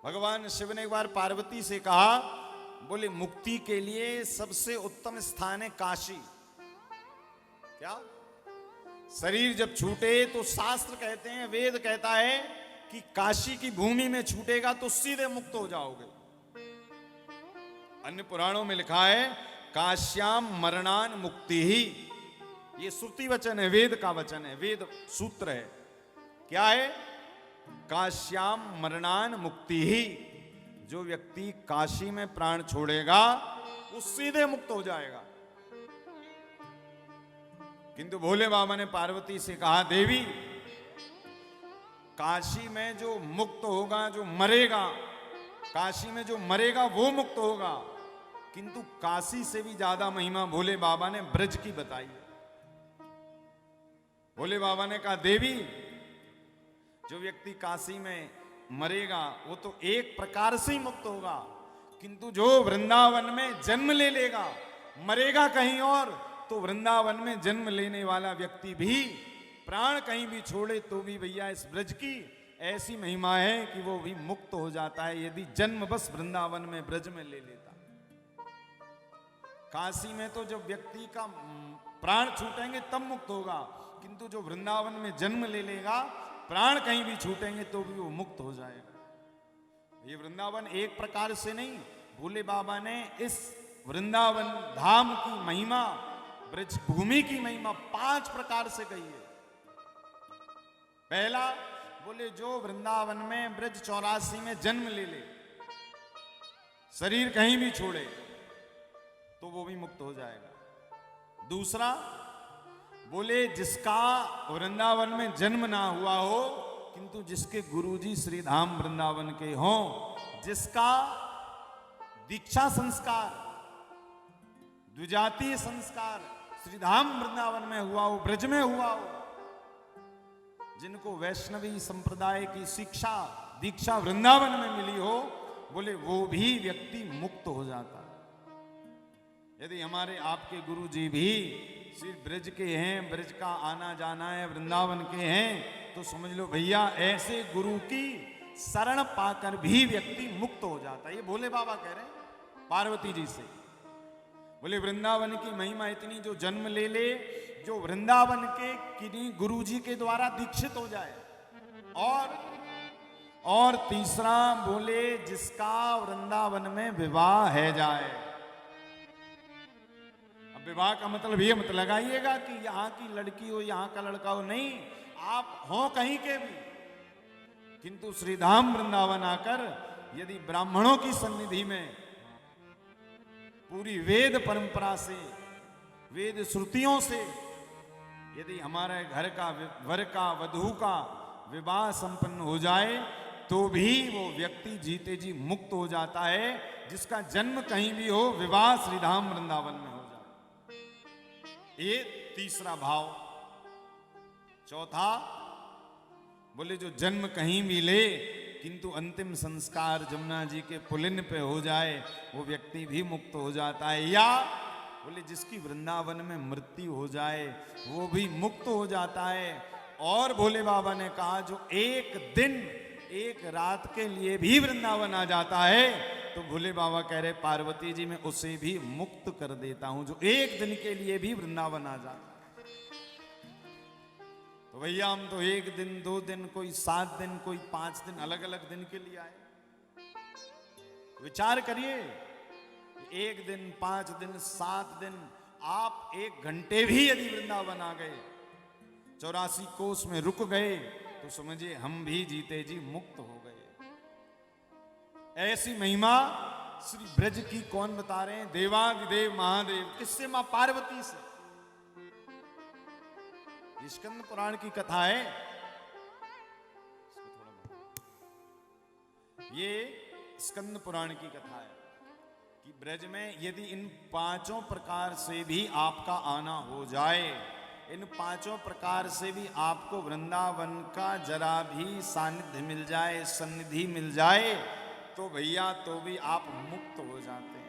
भगवान शिव ने एक बार पार्वती से कहा, बोले मुक्ति के लिए सबसे उत्तम स्थान है काशी। क्या? शरीर जब छूटे तो शास्त्र कहते हैं, वेद कहता है कि काशी की भूमि में छूटेगा तो सीधे मुक्त हो जाओगे। अन्य पुराणों में लिखा है काश्याम मरणान मुक्ति ही। ये श्रुति वचन है, वेद का वचन है, वेद सूत्र है। क्या है? काश्याम मरणान मुक्ति ही। जो व्यक्ति काशी में प्राण छोड़ेगा वो सीधे मुक्त हो जाएगा। किंतु भोले बाबा ने पार्वती से कहा, देवी काशी में जो मुक्त होगा, जो मरेगा, काशी में जो मरेगा वो मुक्त होगा। किंतु काशी से भी ज्यादा महिमा भोले बाबा ने ब्रज की बताई। भोले बाबा ने कहा, देवी जो व्यक्ति काशी में मरेगा वो तो एक प्रकार से ही मुक्त होगा, किंतु जो वृंदावन में जन्म ले लेगा, मरेगा कहीं और, तो वृंदावन में जन्म लेने वाला व्यक्ति भी प्राण कहीं भी छोड़े तो भी भैया इस ब्रज की ऐसी महिमा है कि वो भी मुक्त हो जाता है, यदि जन्म बस वृंदावन में ब्रज में ले लेता। काशी में तो जब व्यक्ति का प्राण छूटेंगे तब मुक्त होगा, किंतु जो वृंदावन में जन्म ले लेगा, प्राण कहीं भी छूटेंगे तो भी वो मुक्त हो जाएगा। ये वृंदावन एक प्रकार से नहीं, भोले बाबा ने इस वृंदावन धाम की महिमा, ब्रज भूमि की महिमा 5 प्रकार से कही है। पहला, बोले जो वृंदावन में ब्रज 84 में जन्म ले ले, शरीर कहीं भी छोड़े तो वो भी मुक्त हो जाएगा। दूसरा, बोले जिसका वृंदावन में जन्म ना हुआ हो, किंतु जिसके गुरुजी श्री धाम वृंदावन के हों, जिसका दीक्षा संस्कार, द्विजातीय संस्कार श्री धाम वृंदावन में हुआ हो, ब्रज में हुआ हो, जिनको वैष्णवी संप्रदाय की शिक्षा दीक्षा वृंदावन में मिली हो, बोले वो भी व्यक्ति मुक्त हो जाता है। यदि हमारे आपके गुरु जी भी श्री ब्रज के हैं, ब्रज का आना जाना है, वृंदावन के हैं, तो समझ लो भैया ऐसे गुरु की शरण पाकर भी व्यक्ति मुक्त हो जाता है। ये भोले बाबा कह रहे हैं पार्वती जी से। बोले वृंदावन की महिमा इतनी, जो जन्म ले ले, जो वृंदावन के किन्हीं गुरु जी के द्वारा दीक्षित हो जाए। और तीसरा, बोले जिसका वृंदावन में विवाह है जाए। विवाह का मतलब ये मत लगाइएगा कि यहां की लड़की हो, यहां का लड़का हो, नहीं, आप हो कहीं के भी, किंतु श्रीधाम वृंदावन आकर यदि ब्राह्मणों की सन्निधि में पूरी वेद परंपरा से, वेद श्रुतियों से यदि हमारे घर का वर का वधू का विवाह संपन्न हो जाए तो भी वो व्यक्ति जीते जी मुक्त हो जाता है। जिसका जन्म कहीं भी हो, विवाह श्रीधाम वृंदावन में हो। ये तीसरा भाव। चौथा, बोले जो जन्म कहीं भी ले, किंतु अंतिम संस्कार जमुना जी के पुलिन पे हो जाए, वो व्यक्ति भी मुक्त हो जाता है। या बोले जिसकी वृंदावन में मृत्यु हो जाए वो भी मुक्त हो जाता है। और भोले बाबा ने कहा जो एक दिन एक रात के लिए भी वृंदावन आ जाता है, तो भोले बाबा कह रहे पार्वती जी मैं उसे भी मुक्त कर देता हूं, जो एक दिन के लिए भी वृंदावन आ जाता। तो भैया हम तो 1 दिन 2 दिन, कोई 7 दिन, कोई 5 दिन, अलग अलग दिन के लिए आए। विचार करिए, 1 दिन, 5 दिन, 7 दिन, आप 1 घंटे भी यदि वृंदावन आ गए, 84 कोस में रुक गए, तो समझिए हम भी जीते जी मुक्त हो गए। ऐसी महिमा श्री ब्रज की कौन बता रहे हैं? देवादिदेव महादेव। किससे? मां पार्वती से। स्कंद पुराण की कथा है। ये स्कंद पुराण की कथा है कि ब्रज में यदि इन 5 प्रकार से भी आपका आना हो जाए, इन 5 प्रकार से भी आपको वृंदावन का जरा भी सानिध्य मिल जाए, सन्निधि मिल जाए, तो भैया तो भी आप मुक्त हो जाते हैं।